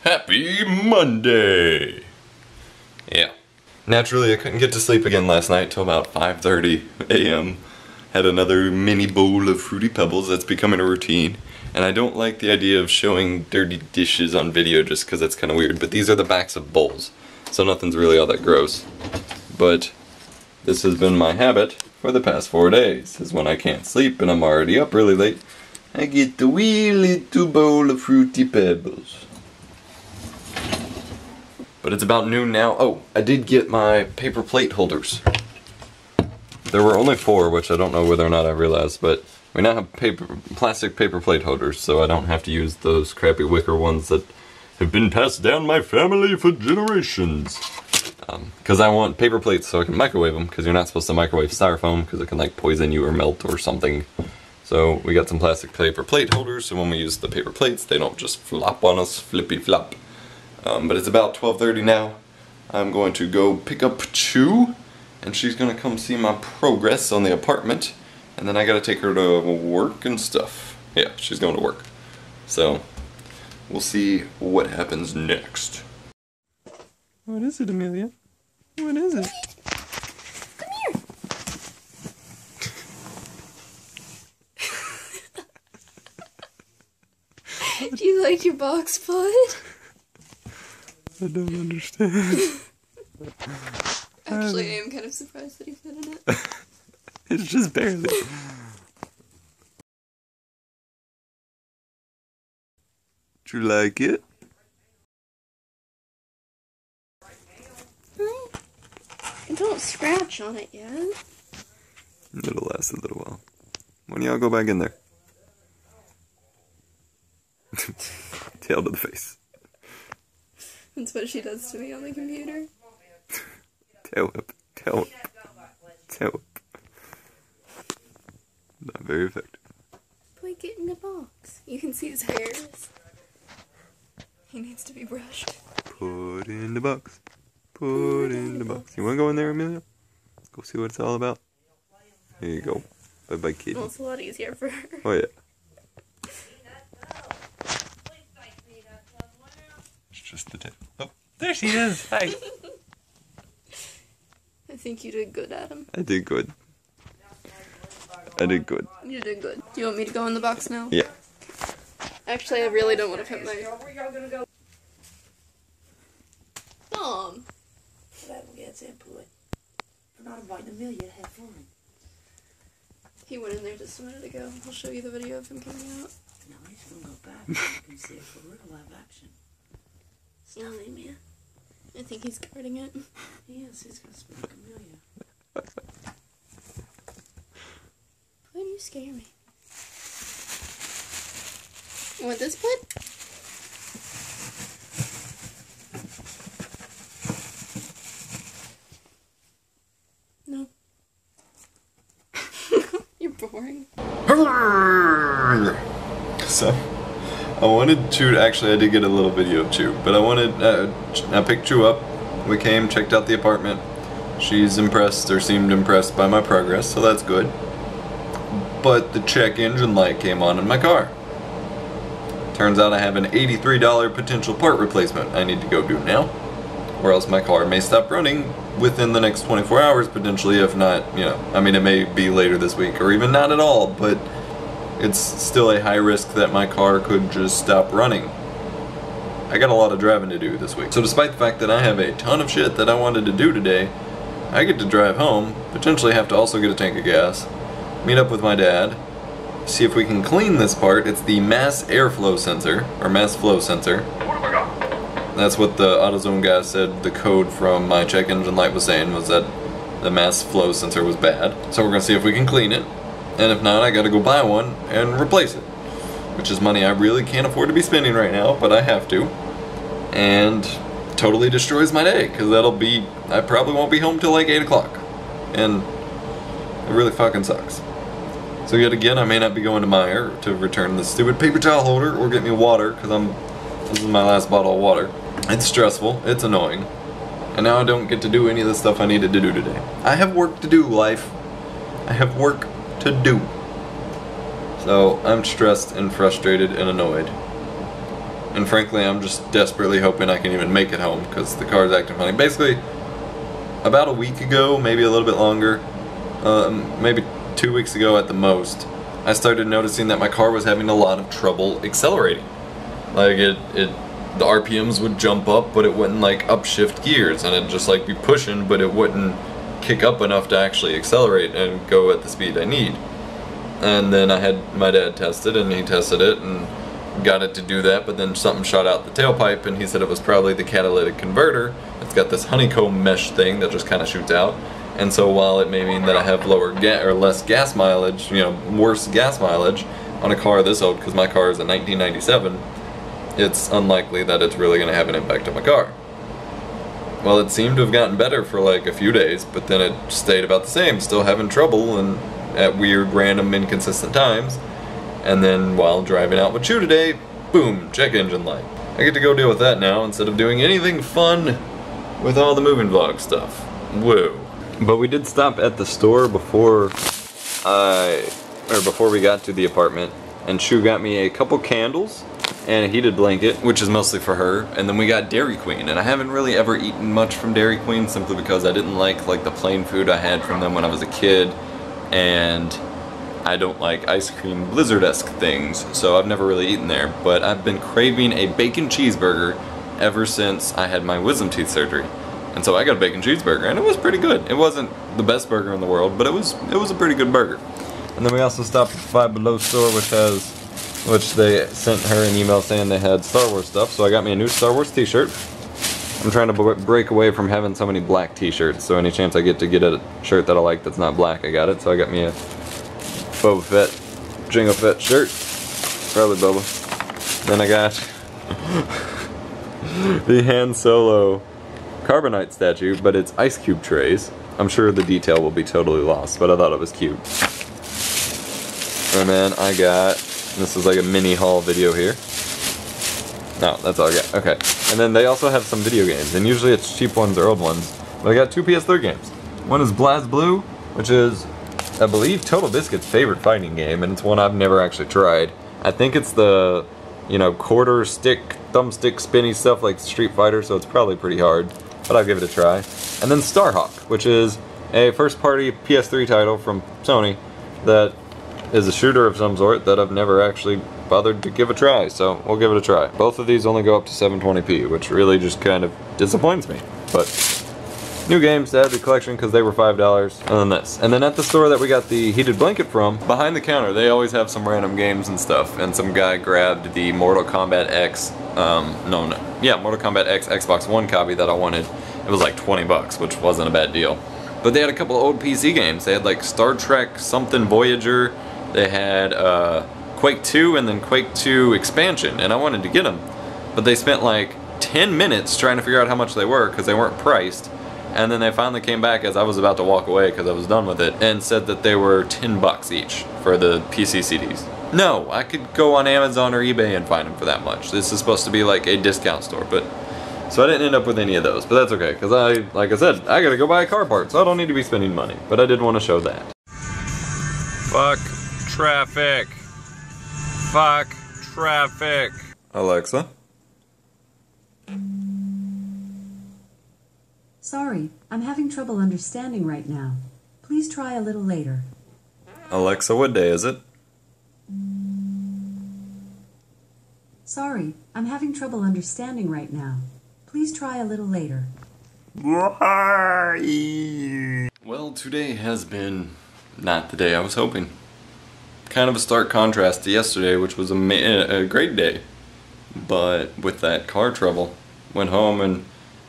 Happy Monday! Yeah. Naturally, I couldn't get to sleep again last night till about 5:30 a.m. Had another mini bowl of Fruity Pebbles. That's becoming a routine. And I don't like the idea of showing dirty dishes on video just because that's kind of weird. But these are the backs of bowls, so nothing's really all that gross. But this has been my habit for the past 4 days, is when I can't sleep and I'm already up really late, I get the wee little bowl of Fruity Pebbles. But it's about noon now. Oh, I did get my paper plate holders. There were only 4, which I don't know whether or not I realized, but we now have plastic paper plate holders, so I don't have to use those crappy wicker ones that have been passed down my family for generations. Because I want paper plates so I can microwave them, because you're not supposed to microwave styrofoam because it can like poison you or melt or something. So we got some plastic paper plate holders, so when we use the paper plates, they don't just flop on us, flippy flop. But it's about 12:30 now. I'm going to go pick up Chew, and she's gonna come see my progress on the apartment, and then I gotta take her to work and stuff. Yeah, she's going to work. So we'll see what happens next. What is it, Amelia? What is it? Come here. Do you like your box, Bud? I don't understand. Actually, I am kind of surprised that he fit in it. It's just barely. Do you like it? Don't scratch on it yet. It'll last a little while. When y'all go back in there? Tail to the face. That's what she does to me on the computer. Tail whip, tail whip, tail whip. Not very effective. Boy, get in the box. You can see his hairs. He needs to be brushed. Put in the box. Put in the box. You wanna go in there, Amelia? Go see what it's all about. There you go. Bye bye, kitty. Well, it's a lot easier for her. Oh yeah. It's just the tail. Oh, there she is. Hi. I think you did good, Adam. I did good. I did good. You did good. Do you want me to go in the box now? Yeah. Actually, I really don't want to put my... Mom! I'm not inviting Amelia to have fun. He went in there just a minute ago. I'll show you the video of him coming out. No, he's gonna go back. You can see it for real live action. Stop it, man. I think he's guarding it. Yes, he's gonna smoke Amelia. Why do you scare me? You want this, Bud? No. You're boring. So, I wanted Chew, actually I did get a little video of Chew, but I picked Chew up, we came, checked out the apartment. She's impressed, or seemed impressed by my progress, so that's good. But the check engine light came on in my car. Turns out I have an $83 potential part replacement I need to go do now, or else my car may stop running within the next 24 hours potentially, if not, you know, I mean it may be later this week or even not at all, but it's still a high risk that my car could just stop running. I got a lot of driving to do this week. So despite the fact that I have a ton of shit that I wanted to do today, I get to drive home, potentially have to also get a tank of gas, meet up with my dad, see if we can clean this part. It's the mass airflow sensor, or mass flow sensor. That's what the AutoZone guy said the code from my check engine light was saying, was that the mass flow sensor was bad. So we're gonna see if we can clean it, and if not, I gotta go buy one and replace it. Which is money I really can't afford to be spending right now, but I have to. And totally destroys my day, because I probably won't be home till like 8 o'clock. And it really fucking sucks. So yet again, I may not be going to Meijer to return the stupid paper towel holder or get me water, because this is my last bottle of water. It's stressful, it's annoying, and now I don't get to do any of the stuff I needed to do today. I have work to do, life. I have work to do. So I'm stressed and frustrated and annoyed. and frankly I'm just desperately hoping I can even make it home because the car's acting funny. Basically, about a week ago, maybe a little bit longer, maybe 2 weeks ago at the most, I started noticing that my car was having a lot of trouble accelerating. Like the RPMs would jump up, but it wouldn't like upshift gears, and it'd just like be pushing, but it wouldn't kick up enough to actually accelerate and go at the speed I need. And then I had my dad test it, and he tested it and got it to do that, but then something shot out the tailpipe, and he said it was probably the catalytic converter. It's got this honeycomb mesh thing that just kind of shoots out, and so while it may mean that I have less gas mileage, you know, worse gas mileage on a car this old, because my car is a 1997, it's unlikely that it's really going to have an impact on my car. Well, it seemed to have gotten better for like a few days, but then it stayed about the same, still having trouble and at weird, random, inconsistent times. And then while driving out with you today, boom, check engine light. I get to go deal with that now instead of doing anything fun with all the moving vlog stuff. Whoa. But we did stop at the store before we got to the apartment, and Shu got me a couple candles and a heated blanket, which is mostly for her, and then we got Dairy Queen, and I haven't really ever eaten much from Dairy Queen simply because I didn't like the plain food I had from them when I was a kid, and I don't like ice cream blizzard-esque things, so I've never really eaten there, but I've been craving a bacon cheeseburger ever since I had my wisdom teeth surgery. And so I got a bacon cheeseburger, and it was pretty good. It wasn't the best burger in the world, but it was a pretty good burger. And then we also stopped at the Five Below store, which they sent her an email saying they had Star Wars stuff, so I got me a new Star Wars t-shirt. I'm trying to break away from having so many black t-shirts, so any chance I get to get a shirt that I like that's not black, I got it. So I got me a Boba Fett, Jango Fett shirt. Probably Boba. Then I got the Han Solo Carbonite statue, but it's ice cube trays. I'm sure the detail will be totally lost, but I thought it was cute. And then I got, this is like a mini haul video here. No, that's all I got. Okay. And then they also have some video games, and usually it's cheap ones or old ones. But I got 2 PS3 games. One is BlazBlue, which is, I believe, Total Biscuit's favorite fighting game, and it's one I've never actually tried. I think it's the, you know, quarter stick, thumbstick, spinny stuff like Street Fighter, so it's probably pretty hard, but I'll give it a try. And then Starhawk, which is a first-party PS3 title from Sony that is a shooter of some sort that I've never actually bothered to give a try, so we'll give it a try. Both of these only go up to 720p, which really just kind of disappoints me, but new games to add to the collection because they were $5, and then this. And then at the store that we got the heated blanket from, behind the counter, they always have some random games and stuff, and some guy grabbed the Mortal Kombat X, Mortal Kombat X Xbox One copy that I wanted. It was like 20 bucks, which wasn't a bad deal. But they had a couple of old PC games. They had like Star Trek something Voyager, they had Quake 2 and then Quake 2 expansion, and I wanted to get them. But they spent like 10 minutes trying to figure out how much they were because they weren't priced. And then they finally came back as I was about to walk away because I was done with it and said that they were 10 bucks each for the PC CDs. No, I could go on Amazon or eBay and find them for that much. This is supposed to be like a discount store, but so I didn't end up with any of those, but that's okay because like I said, I gotta go buy a car part, so I don't need to be spending money, but I did want to show that. Fuck traffic. Fuck traffic. Alexa. Sorry, I'm having trouble understanding right now. Please try a little later. Alexa, what day is it? Sorry, I'm having trouble understanding right now. Please try a little later. Well, today has been not the day I was hoping. Kind of a stark contrast to yesterday, which was a great day. But with that car trouble, went home and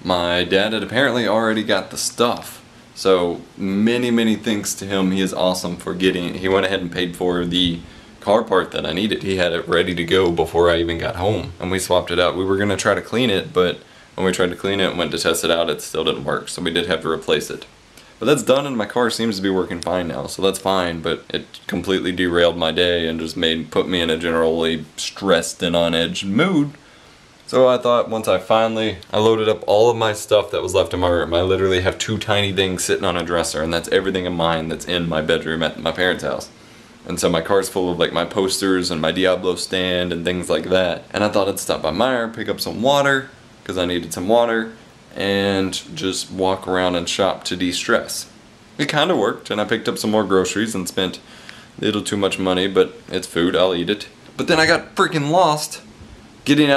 my dad had apparently already got the stuff. So many thanks to him. He is awesome for he went ahead and paid for the car part that I needed. He had it ready to go before I even got home. And we swapped it out. We were going to try to clean it, but when we tried to clean it and went to test it out, it still didn't work. So we did have to replace it. But that's done and my car seems to be working fine now, so that's fine, but it completely derailed my day and just put me in a generally stressed and on edge mood. So I thought once I loaded up all of my stuff that was left in my room. I literally have 2 tiny things sitting on a dresser, and that's everything of mine that's in my bedroom at my parents' house. And so my car's full of like my posters and my Diablo stand and things like that. And I thought I'd stop by Meijer, pick up some water, because I needed some water, and just walk around and shop to de-stress. It kind of worked, and I picked up some more groceries and spent a little too much money, but it's food, I'll eat it. But then I got freaking lost getting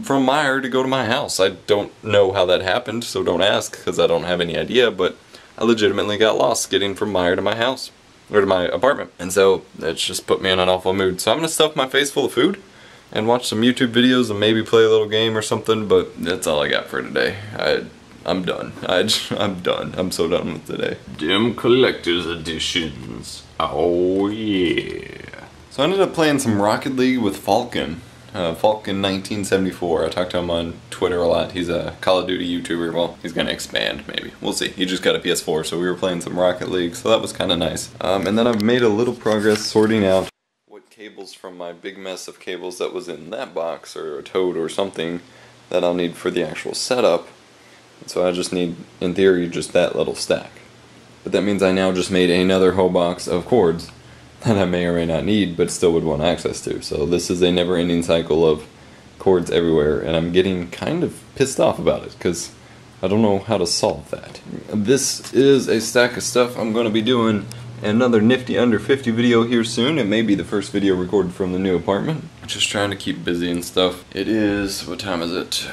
from Meijer to go to my house. I don't know how that happened, so don't ask, because I don't have any idea, but I legitimately got lost getting from Meijer to my house, or to my apartment. And so it's just put me in an awful mood. So I'm gonna stuff my face full of food and watch some YouTube videos and maybe play a little game or something, but that's all I got for today. I'm done. I'm done. I'm so done with today. Dim Collector's Editions. Oh yeah. So I ended up playing some Rocket League with Falcon. Falcon 1974. I talked to him on Twitter a lot. He's a Call of Duty YouTuber. Well, he's gonna expand maybe. We'll see. He just got a PS4, so we were playing some Rocket League, so that was kind of nice. And then I've made a little progress sorting out what cables from my big mess of cables that was in that box, or a tote or something, that I'll need for the actual setup. So I just need, in theory, just that little stack. But that means I now just made another whole box of cords that I may or may not need, but still would want access to. So this is a never-ending cycle of cords everywhere, and I'm getting kind of pissed off about it, because I don't know how to solve that. This is a stack of stuff I'm going to be doing another nifty under 50 video here soon. It may be the first video recorded from the new apartment. Just trying to keep busy and stuff. It is, what time is it?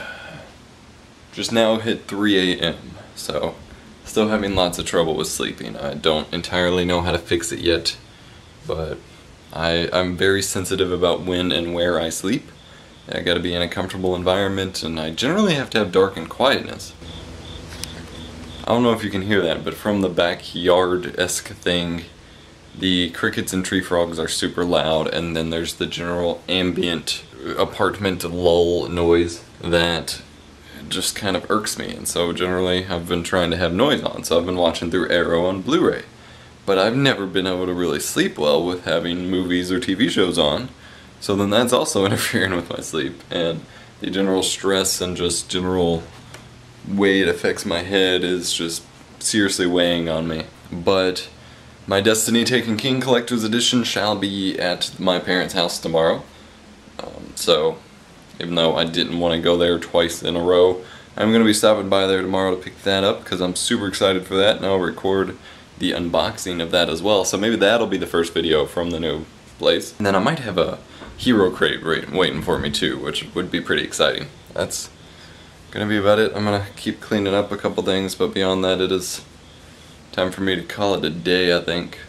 Just now hit 3 a.m. So still having lots of trouble with sleeping. I don't entirely know how to fix it yet, but I'm very sensitive about when and where I sleep. I gotta be in a comfortable environment, and I generally have to have dark and quietness. I don't know if you can hear that, but from the backyard-esque thing, the crickets and tree frogs are super loud, and then there's the general ambient apartment lull noise that just kind of irks me. And so generally I've been trying to have noise on, so I've been watching through Arrow on Blu-ray. But I've never been able to really sleep well with having movies or TV shows on, so then that's also interfering with my sleep. And the general stress and just general way it affects my head is just seriously weighing on me. But my Destiny Taken King Collector's Edition shall be at my parents' house tomorrow. So even though I didn't want to go there twice in a row, I'm going to be stopping by there tomorrow to pick that up, because I'm super excited for that, and I'll record the unboxing of that as well. So maybe that'll be the first video from the new place. And then I might have a hero crate waiting for me too, which would be pretty exciting. That's gonna be about it. I'm gonna keep cleaning up a couple things, but beyond that, it is time for me to call it a day, I think.